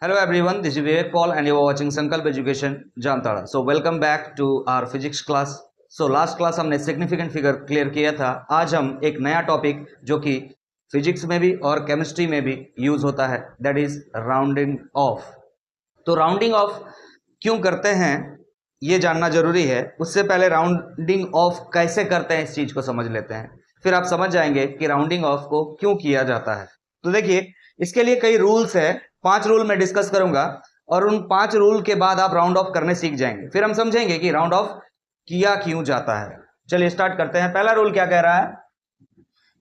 Hello everyone, this is Vivek Paul and you are watching Sankalp Education Jamtara. So welcome back to our physics class. So last class हमने significant figure clear किया था. आज हम एक नया topic जो कि फिजिक्स में भी और केमिस्ट्री में भी यूज होता है, दैट इज राउंडिंग ऑफ. तो राउंडिंग ऑफ क्यों करते हैं ये जानना जरूरी है. उससे पहले राउंडिंग ऑफ कैसे करते हैं इस चीज को समझ लेते हैं, फिर आप समझ जाएंगे कि राउंडिंग ऑफ को क्यों किया जाता है. तो देखिए, इसके लिए कई रूल्स है. 5 रूल मैं डिस्कस करूंगा और उन 5 रूल के बाद आप राउंड ऑफ करने सीख जाएंगे. फिर हम समझेंगे कि राउंड ऑफ किया क्यों जाता है. चलिए स्टार्ट करते हैं. पहला रूल क्या कह रहा है?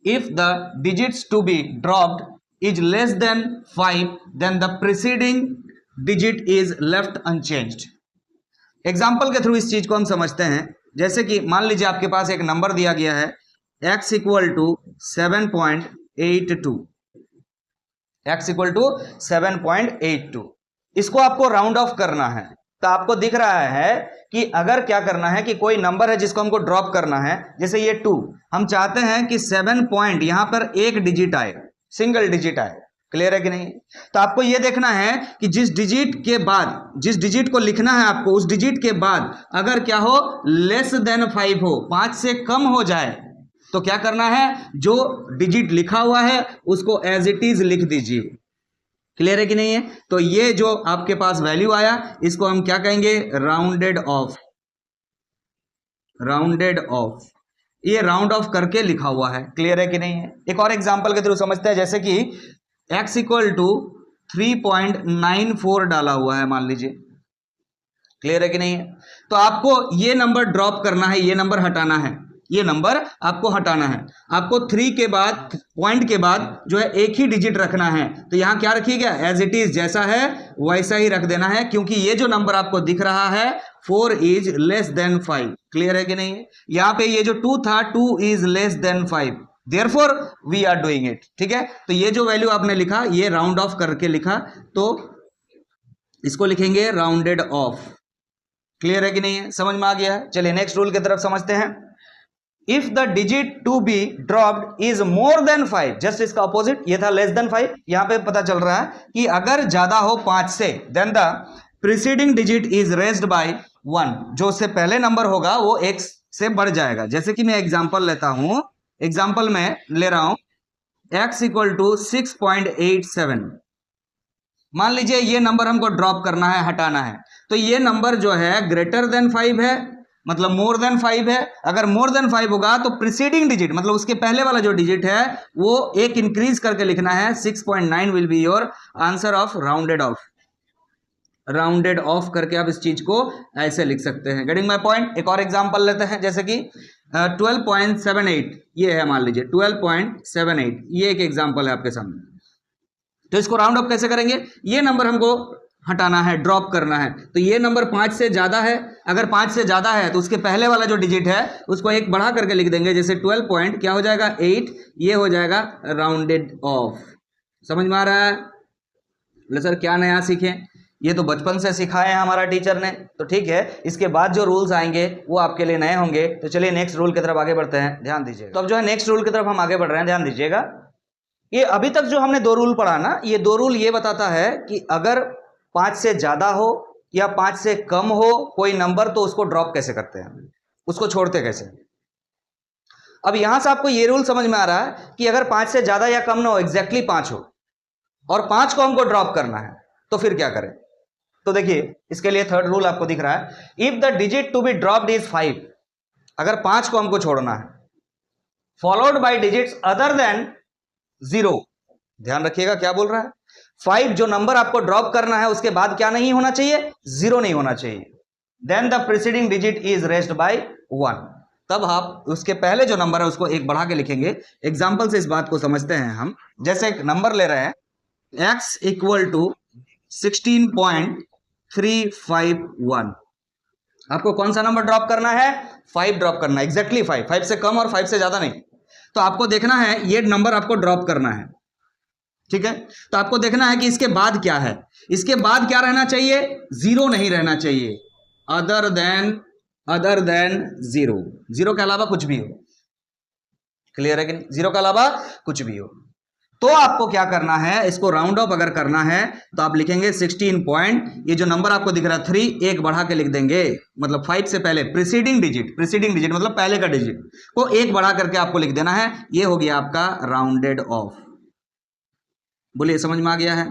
If the digits to be dropped is less than 5 then the preceding digit is left unchanged. Example के थ्रू इस चीज को हम समझते हैं. जैसे कि मान लीजिए आपके पास एक नंबर दिया गया है x equal to 7.82. x equal to 7.82. इसको आपको राउंड ऑफ करना है. तो आपको दिख रहा है कि अगर क्या करना है कि कोई नंबर है जिसको हमको ड्रॉप करना है, जैसे ये 2, हम चाहते हैं कि 7 पॉइंट यहां पर एक डिजिट आए, सिंगल डिजिट आए. क्लियर है कि नहीं? तो आपको यह देखना है कि जिस डिजिट के बाद, जिस डिजिट को लिखना है आपको, उस डिजिट के बाद अगर क्या हो, लेस देन 5 हो, 5 से कम हो जाए, तो क्या करना है, जो डिजिट लिखा हुआ है उसको एज इट इज लिख दीजिए. क्लियर है कि नहीं है? तो ये जो आपके पास वैल्यू आया, इसको हम क्या कहेंगे, राउंडेड ऑफ. राउंडेड ऑफ, ये राउंड ऑफ करके लिखा हुआ है. क्लियर है कि नहीं है? एक और एग्जांपल के थ्रू समझते हैं. जैसे कि x इक्वल टू 3.94 डाला हुआ है, मान लीजिए. क्लियर है कि नहीं है? तो आपको ये नंबर ड्रॉप करना है, ये नंबर हटाना है, ये नंबर आपको हटाना है. आपको 3 के बाद, पॉइंट के बाद जो है एक ही डिजिट रखना है. तो यहां क्या रखिएगा, एज इट इज, जैसा है वैसा ही रख देना है, क्योंकि ये जो नंबर आपको दिख रहा है 4 इज लेस देन 5. क्लियर है कि नहीं है? यहां पे ये जो 2 था, 2 is less than 5, therefore we are doing it. ठीक है? तो ये जो वैल्यू आपने लिखा, ये राउंड ऑफ करके लिखा, तो इसको लिखेंगे राउंडेड ऑफ. क्लियर है कि नहीं है? समझ में आ गया है? चलिए नेक्स्ट रूल की तरफ समझते हैं. If the digit to be dropped is more than 5, just इसका ऑपोजिट, ये था लेस देन 5. यहां पे पता चल रहा है कि अगर ज्यादा हो 5 से, then the preceding digit is raised by 1. जो उससे पहले नंबर होगा वो 1 से बढ़ जाएगा. जैसे कि मैं एग्जांपल लेता हूं, एग्जांपल में ले रहा हूं x इक्वल टू 6.87. मान लीजिए ये नंबर हमको ड्रॉप करना है, हटाना है. तो ये नंबर जो है ग्रेटर देन 5 है, मतलब मोर देन 5 है. अगर मोर देन 5 होगा तो प्रीसीडिंग डिजिट, मतलब उसके पहले वाला जो डिजिट है वो एक इंक्रीज करके लिखना है. 6.9 will be your answer of rounded off. Rounded off करके आप इस चीज को ऐसे लिख सकते हैं. Getting my point? एक और एग्जांपल लेते हैं. जैसे कि 12.78 ये है, मान लीजिए 12.78, ये एक एग्जांपल है आपके सामने. तो इसको राउंड ऑफ कैसे करेंगे? ये नंबर हमको हटाना है, ड्रॉप करना है. तो ये नंबर 5 से ज्यादा है. अगर 5 से ज्यादा है तो उसके पहले वाला जो डिजिट है उसको एक बढ़ा करके लिख देंगे. जैसे 12 क्या हो जाएगा, 8, ये हो जाएगा राउंडेड ऑफ. समझ में आ रहा है? बोले सर क्या नया सीखे? ये तो बचपन से सिखाए हैं हमारा टीचर ने. तो ठीक है, इसके बाद जो रूल्स आएंगे वो आपके लिए नए होंगे. तो चलिए नेक्स्ट रूल की तरफ आगे बढ़ते हैं, ध्यान दीजिएगा. तो अब जो है नेक्स्ट रूल की तरफ हम आगे बढ़ रहे हैं, ध्यान दीजिएगा. ये अभी तक जो हमने 2 रूल पढ़ा ना, ये 2 रूल ये बताता है कि अगर 5 से ज्यादा हो या 5 से कम हो कोई नंबर, तो उसको ड्रॉप कैसे करते हैं, उसको छोड़ते कैसे. अब यहां से आपको ये रूल समझ में आ रहा है कि अगर 5 से ज्यादा या कम ना हो, एग्जैक्टली 5 हो और 5 को हमको ड्रॉप करना है, तो फिर क्या करें. तो देखिए, इसके लिए थर्ड रूल आपको दिख रहा है. If the digit to be dropped is 5, अगर 5 को हमको छोड़ना है, followed by digits other than 0. ध्यान रखिएगा क्या बोल रहा है. 5 जो नंबर आपको ड्रॉप करना है उसके बाद क्या नहीं होना चाहिए, 0 नहीं होना चाहिए. Then the preceding digit is raised by 1. तब आप उसके पहले जो नंबर है उसको एक बढ़ा के लिखेंगे. एग्जांपल से इस बात को समझते हैं हम. जैसे एक नंबर ले रहे हैं, x इक्वल टू 16.351. आपको कौन सा नंबर ड्रॉप करना है, 5 ड्रॉप करना है, एग्जैक्टली 5 से कम और 5 से ज्यादा नहीं. तो आपको देखना है ये नंबर आपको ड्रॉप करना है. ठीक है? तो आपको देखना है कि इसके बाद क्या है. इसके बाद क्या रहना चाहिए, 0 नहीं रहना चाहिए. अदर देन 0, 0 के अलावा कुछ भी हो. क्लियर है कि नहीं? 0 के अलावा कुछ भी हो. तो आपको क्या करना है, इसको राउंड ऑफ अगर करना है तो आप लिखेंगे 16 पॉइंट, ये जो नंबर आपको दिख रहा है 3, एक बढ़ा के लिख देंगे, मतलब 5 से पहले प्रीसीडिंग डिजिट मतलब पहले का डिजिट को एक बढ़ा करके आपको लिख देना है। ये हो गया आपका राउंडेड ऑफ। बोलिए समझ में आ गया है?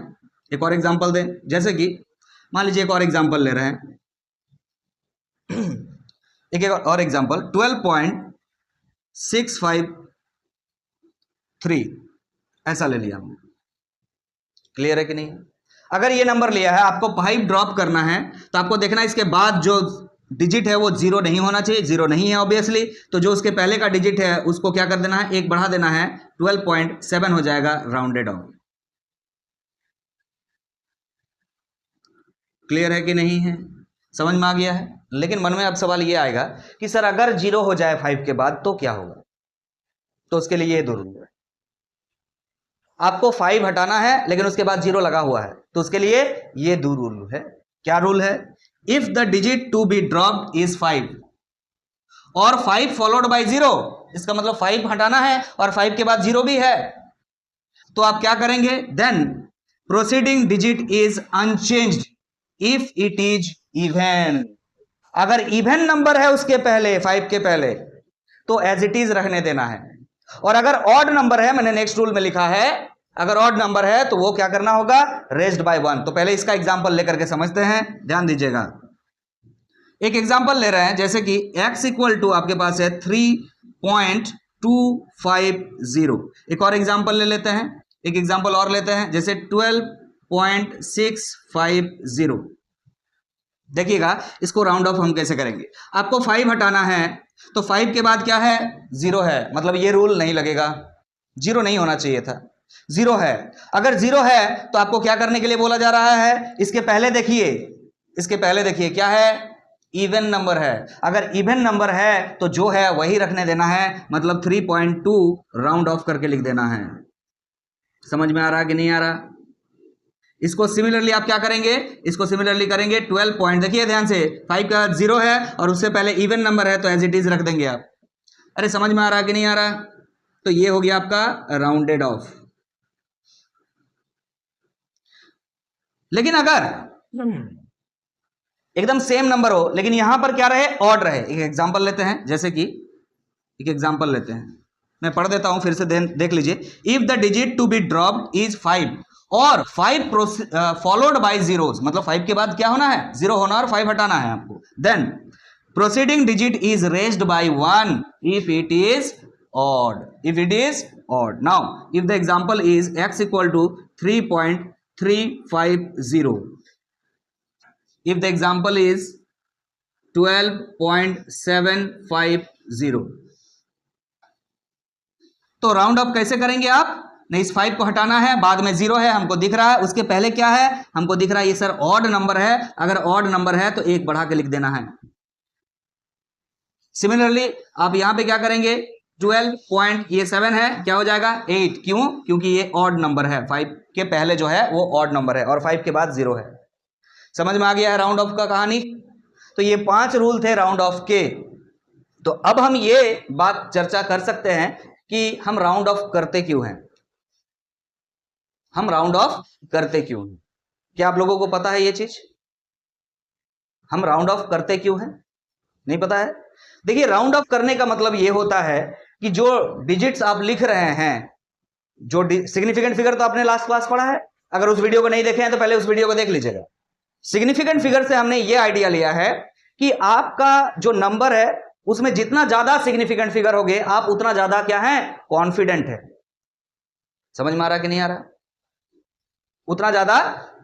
एक और एग्जांपल दें, जैसे कि मान लीजिए एक और एग्जांपल ले रहे हैं, एक और एग्जांपल 12.653 ऐसा ले लिया हमने। क्लियर है कि नहीं? अगर ये नंबर लिया है, आपको 5 ड्रॉप करना है, तो आपको देखना है इसके बाद जो डिजिट है वो 0 नहीं होना चाहिए, 0 नहीं है ऑब्वियसली, तो जो उसके पहले का डिजिट है उसको क्या कर देना है, एक बढ़ा देना है, 12.7 हो जाएगा राउंडेड ऑफ। क्लियर है कि नहीं है? समझ में आ गया है? लेकिन मन में अब सवाल ये आएगा कि सर अगर 0 हो जाए 5 के बाद तो क्या होगा? तो उसके लिए ये दो रूल है। आपको 5 हटाना है लेकिन उसके बाद 0 लगा हुआ है, तो उसके लिए ये दो रूल है। क्या रूल है? If the digit to be dropped is 5 और 5 फॉलोड बाय 0, इसका मतलब 5 हटाना है और 5 के बाद 0 भी है, तो आप क्या करेंगे? Then proceeding digit is unchanged if it is even. अगर इवन नंबर है उसके पहले, 5 के पहले, तो एज इट इज रखने देना है। और अगर ऑड नंबर है, मैंने नेक्स्ट रूल में लिखा है, अगर ऑड नंबर है तो वो क्या करना होगा? Raised by 1। तो पहले इसका एग्जांपल लेकर के समझते हैं, ध्यान दीजिएगा। एक एग्जांपल ले रहे हैं, जैसे कि x इक्वल टू आपके पास है 3.250। एक और एग्जांपल ले लेते हैं, एक एग्जांपल और लेते हैं, जैसे 12.650। देखिएगा इसको राउंड ऑफ हम कैसे करेंगे। आपको 5 हटाना है, तो 5 के बाद क्या है? 0 है, मतलब ये रूल नहीं लगेगा, 0 नहीं होना चाहिए था, 0 है। अगर 0 है तो आपको क्या करने के लिए बोला जा रहा है? इसके पहले देखिए, इसके पहले देखिए क्या है? इवन नंबर है। अगर इवन नंबर है तो जो है वही रखने देना है, मतलब 3.2 राउंड ऑफ करके लिख देना है। समझ में आ रहा कि नहीं आ रहा? इसको सिमिलरली आप क्या करेंगे? इसको सिमिलरली करेंगे 12 पॉइंट, देखिए ध्यान से, 5 का 0 है और उससे पहले इवन नंबर है तो एज इट इज रख देंगे आप। अरे समझ में आ रहा कि नहीं आ रहा? तो ये हो गया आपका राउंडेड ऑफ। लेकिन अगर एकदम सेम नंबर हो लेकिन यहां पर क्या रहे? ऑड रहे। एक एग्जांपल लेते हैं, जैसे कि एक एग्जांपल लेते हैं, मैं पढ़ देता हूं फिर से, देख लीजिए। If the digit to be dropped is 5 और 5 फॉलोड बाय जीरोस, मतलब 5 के बाद क्या होना है? 0 होना और 5 हटाना है आपको। Then proceeding digit is raised by 1 if it is odd, if it is odd. Now if the example is x equal to 3.350, if the example is 12.750, तो राउंड ऑफ कैसे करेंगे आप? नहीं, इस 5 को हटाना है, बाद में 0 है हमको दिख रहा है, उसके पहले क्या है हमको दिख रहा है? ये सर ऑड नंबर है। अगर ऑड नंबर है तो एक बढ़ा के लिख देना है। सिमिलरली आप यहां पे क्या करेंगे? 12.7 है, क्या हो जाएगा? 8। क्यों? क्योंकि ये ऑड नंबर है, 5 के पहले जो है वो ऑड नंबर है और 5 के बाद 0 है। समझ में आ गया है राउंड ऑफ का कहानी? तो ये 5 रूल थे राउंड ऑफ के। तो अब हम ये बात चर्चा कर सकते हैं कि हम राउंड ऑफ करते क्यों हैं, हम राउंड ऑफ करते क्यों हैं? क्या आप लोगों को पता है ये चीज? हम राउंड ऑफ करते क्यों हैं? नहीं पता है? देखिए, राउंड ऑफ करने का मतलब ये होता है कि जो डिजिट्स आप लिख रहे हैं, जो सिग्निफिकेंट फिगर तो आपने लास्ट क्लास पढ़ा है, अगर उस वीडियो को नहीं देखे हैं तो पहले उस वीडियो को देख लीजिएगा। सिग्निफिकेंट फिगर से हमने ये आइडिया लिया है कि आपका जो नंबर है उसमें जितना ज्यादा सिग्निफिकेंट फिगर होगे आप उतना ज्यादा क्या है? कॉन्फिडेंट है। समझ में आ रहा कि नहीं आ रहा? उतना ज्यादा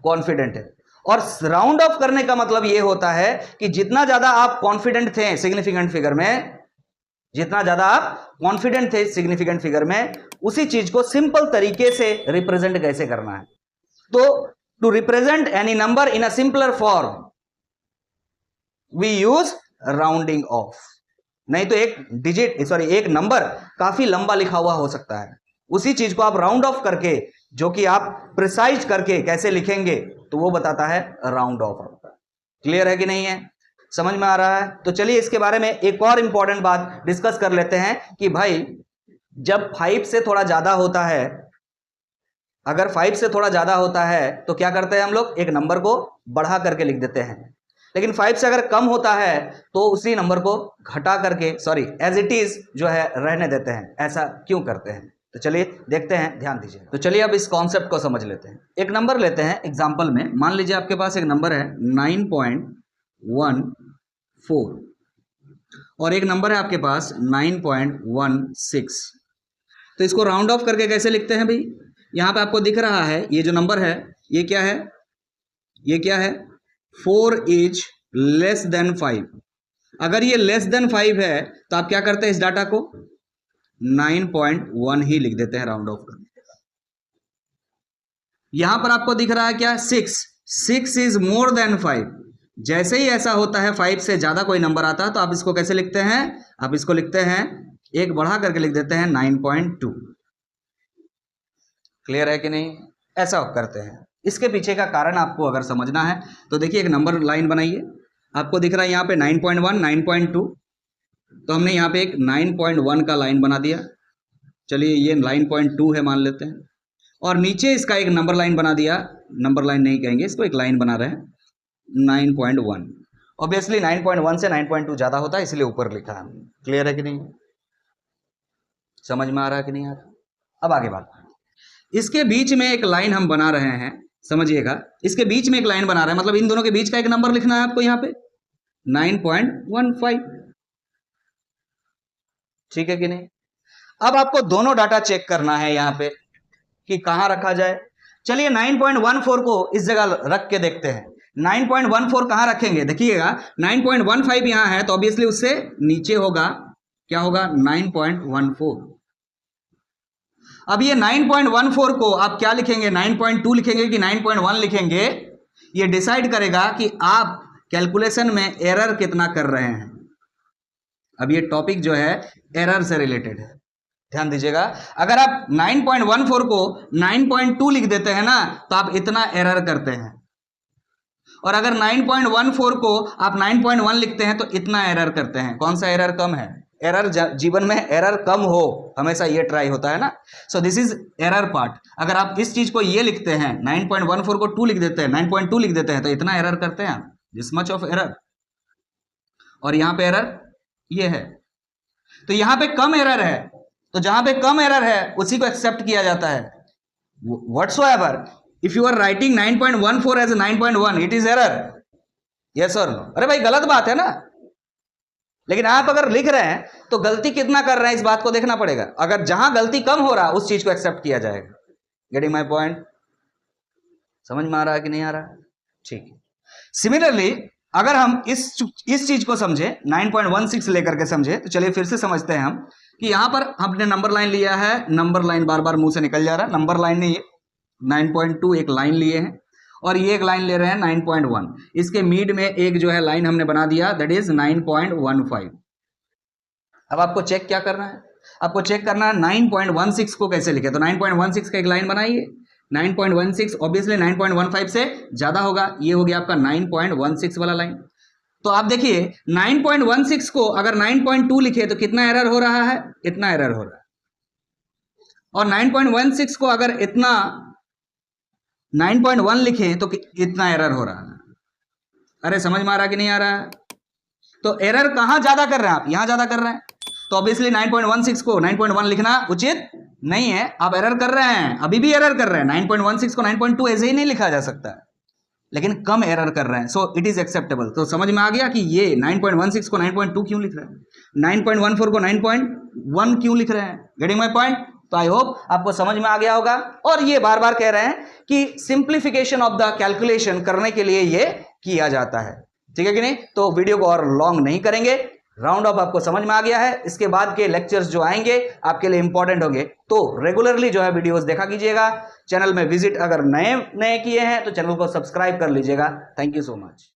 कॉन्फिडेंट है। और राउंड ऑफ करने का मतलब यह होता है कि जितना ज्यादा आप कॉन्फिडेंट थे सिग्निफिकेंट फिगर में, जितना ज्यादा आप कॉन्फिडेंट थे सिग्निफिकेंट फिगर में, उसी चीज को सिंपल तरीके से रिप्रेजेंट कैसे करना है। तो to represent any number in a simpler form we use rounding off. नहीं तो एक एक नंबर काफी लंबा लिखा हुआ हो सकता है, उसी चीज को आप राउंड ऑफ करके, जो कि आप प्रिसाइज करके कैसे लिखेंगे, तो वो बताता है राउंड ऑफ आपका। क्लियर है कि नहीं है? समझ में आ रहा है? तो चलिए इसके बारे में एक और इंपॉर्टेंट बात डिस्कस कर लेते हैं कि भाई जब 5 से थोड़ा ज्यादा होता है अगर 5 से थोड़ा ज़्यादा होता है तो क्या करते हैं हम लोग, एक नंबर को बढ़ा करके लिख देते हैं। लेकिन 5 से अगर कम होता है तो उसी नंबर को घटा करके, सॉरी, एज इट इज जो है रहने देते हैं। ऐसा क्यों करते हैं, तो चलिए देखते हैं, ध्यान दीजिए। तो चलिए अब इस कॉन्सेप्ट को समझ लेते हैं। एक नंबर लेते हैं एग्जाम्पल में, मान लीजिए आपके पास एक नंबर है 9.14 और एक नंबर है आपके पास 9.16। तो इसको राउंड ऑफ करके कैसे लिखते हैं भाई, यहां पे आपको दिख रहा है ये जो नंबर है ये क्या है, ये क्या है, 4 इज लेस देन 5। अगर ये लेस देन 5 है तो आप क्या करते हैं, इस डाटा को 9.1 ही लिख देते हैं राउंड ऑफ करके। यहां पर आपको दिख रहा है क्या, 6 इज मोर देन 5। जैसे ही ऐसा होता है 5 से ज्यादा कोई नंबर आता है तो आप इसको कैसे लिखते हैं, आप इसको लिखते हैं, एक बढ़ा करके लिख देते हैं 9.2। क्लियर है कि नहीं, ऐसा करते हैं। इसके पीछे का कारण आपको अगर समझना है तो देखिए, एक नंबर लाइन बनाइए, आपको दिख रहा है यहाँ पे 9.1, 9.2, तो हमने यहाँ पे एक 9.1 का लाइन बना दिया। चलिए ये 9.2 है मान लेते हैं, और नीचे इसका एक नंबर लाइन बना दिया, नंबर लाइन नहीं कहेंगे इसको, एक लाइन बना रहे हैं 9.1। ऑब्वियसली 9.1 से 9.2 ज़्यादा होता है इसलिए ऊपर लिखा है। क्लियर है कि नहीं, समझ में आ रहा है कि नहीं आ रहा। अब आगे बात, इसके बीच में एक लाइन हम बना रहे हैं, समझिएगा, इसके बीच में एक लाइन बना रहे हैं, मतलब इन दोनों के बीच का एक नंबर लिखना है आपको यहाँ पे 9.15। ठीक है कि नहीं। अब आपको दोनों डाटा चेक करना है यहाँ पे कि कहां रखा जाए। चलिए 9.14 को इस जगह रख के देखते हैं। 9.14 कहां रखेंगे, देखिएगा 9.15 यहां है तो ऑब्वियसली उससे नीचे होगा, क्या होगा, 9.14। अब ये 9.14 को आप क्या लिखेंगे, 9.2 लिखेंगे कि 9.1 लिखेंगे, ये डिसाइड करेगा कि आप कैलकुलेशन में एरर कितना कर रहे हैं। अब ये टॉपिक जो है एरर से रिलेटेड है, ध्यान दीजिएगा। अगर आप 9.14 को 9.2 लिख देते हैं ना तो आप इतना एरर करते हैं, और अगर 9.14 को आप 9.1 लिखते हैं तो इतना एरर करते हैं। कौन सा एरर कम है, एरर जीवन में एरर कम हो, हमेशा ये ट्राई होता है ना। So this is error part. अगर आप इस चीज को ये लिखते हैं, 9.14 को 2 लिख देते हैं, 9.2 लिख देते हैं, तो इतना एरर करते हैं, दिस मच ऑफ एरर। और यहां पे एरर ये है, तो यहां पे कम एरर है, तो जहां पे कम एरर है उसी को एक्सेप्ट किया जाता है। Whatsoever if you are writing 9.14 as 9.1 it is error, yes और नो। अरे भाई गलत बात है ना, लेकिन आप अगर लिख रहे हैं तो गलती कितना कर रहे हैं इस बात को देखना पड़ेगा। अगर जहां गलती कम हो रहा उस चीज को एक्सेप्ट किया जाएगा। गेटिंग माय पॉइंट, समझ में आ रहा है कि नहीं आ रहा है, ठीक है। सिमिलरली अगर हम इस चीज को समझे, 9.16 लेकर के समझे, तो चलिए फिर से समझते हैं हम कि यहां पर हमने नंबर लाइन लिया है, नंबर लाइन बार बार मुंह से निकल जा रहा है, नंबर लाइन नहीं है, 9.2 एक लाइन लिए हैं, और ये एक लाइन ले रहे हैं 9.1। इसके मिड में एक जो है लाइन हमने बना दिया, दैट इज 9.15। अब आपको चेक क्या करना है, आपको चेक करना है 9.16 को कैसे लिखे। तो 9.16 का एक लाइन बनाइए, 9.16 ऑब्वियसली 9.15 से ज्यादा होगा, ये हो गया आपका 9.16 वाला लाइन। तो आप देखिए 9.16 को अगर 9.2 लिखे तो कितना एरर हो रहा है, इतना एरर हो रहा है, और 9.16 को अगर इतना 9.1 लिखे तो इतना एरर हो रहा है। अरे समझ में आ रहा कि नहीं आ रहा है। तो एरर कहां ज्यादा कर रहे हैं आप, यहां ज्यादा कर रहे हैं, तो ऑब्वियसली 9.16 को 9.1 लिखना उचित नहीं है, आप एरर कर रहे हैं, अभी भी एरर कर रहे हैं। 9.16 को 9.2 ऐसे ही नहीं लिखा जा सकता है, लेकिन कम एरर कर रहे हैं, सो इट इज एक्सेप्टेबल। तो समझ में आ गया कि ये 9.16 को 9.2 क्यों लिख रहे हैं, 9.14 को 9.1 क्यों लिख रहे हैं। Getting my point. तो आई होप आपको समझ में आ गया होगा। और ये बार बार कह रहे हैं कि सिंप्लीफिकेशन ऑफ द कैलकुलेशन करने के लिए ये किया जाता है, ठीक है कि नहीं। तो वीडियो को और लॉन्ग नहीं करेंगे, राउंड ऑफ आपको समझ में आ गया है। इसके बाद के लेक्चर्स जो आएंगे आपके लिए इंपॉर्टेंट होंगे, तो रेगुलरली जो है वीडियोस देखा कीजिएगा। चैनल में विजिट अगर नए किए हैं तो चैनल को सब्सक्राइब कर लीजिएगा। Thank you so much.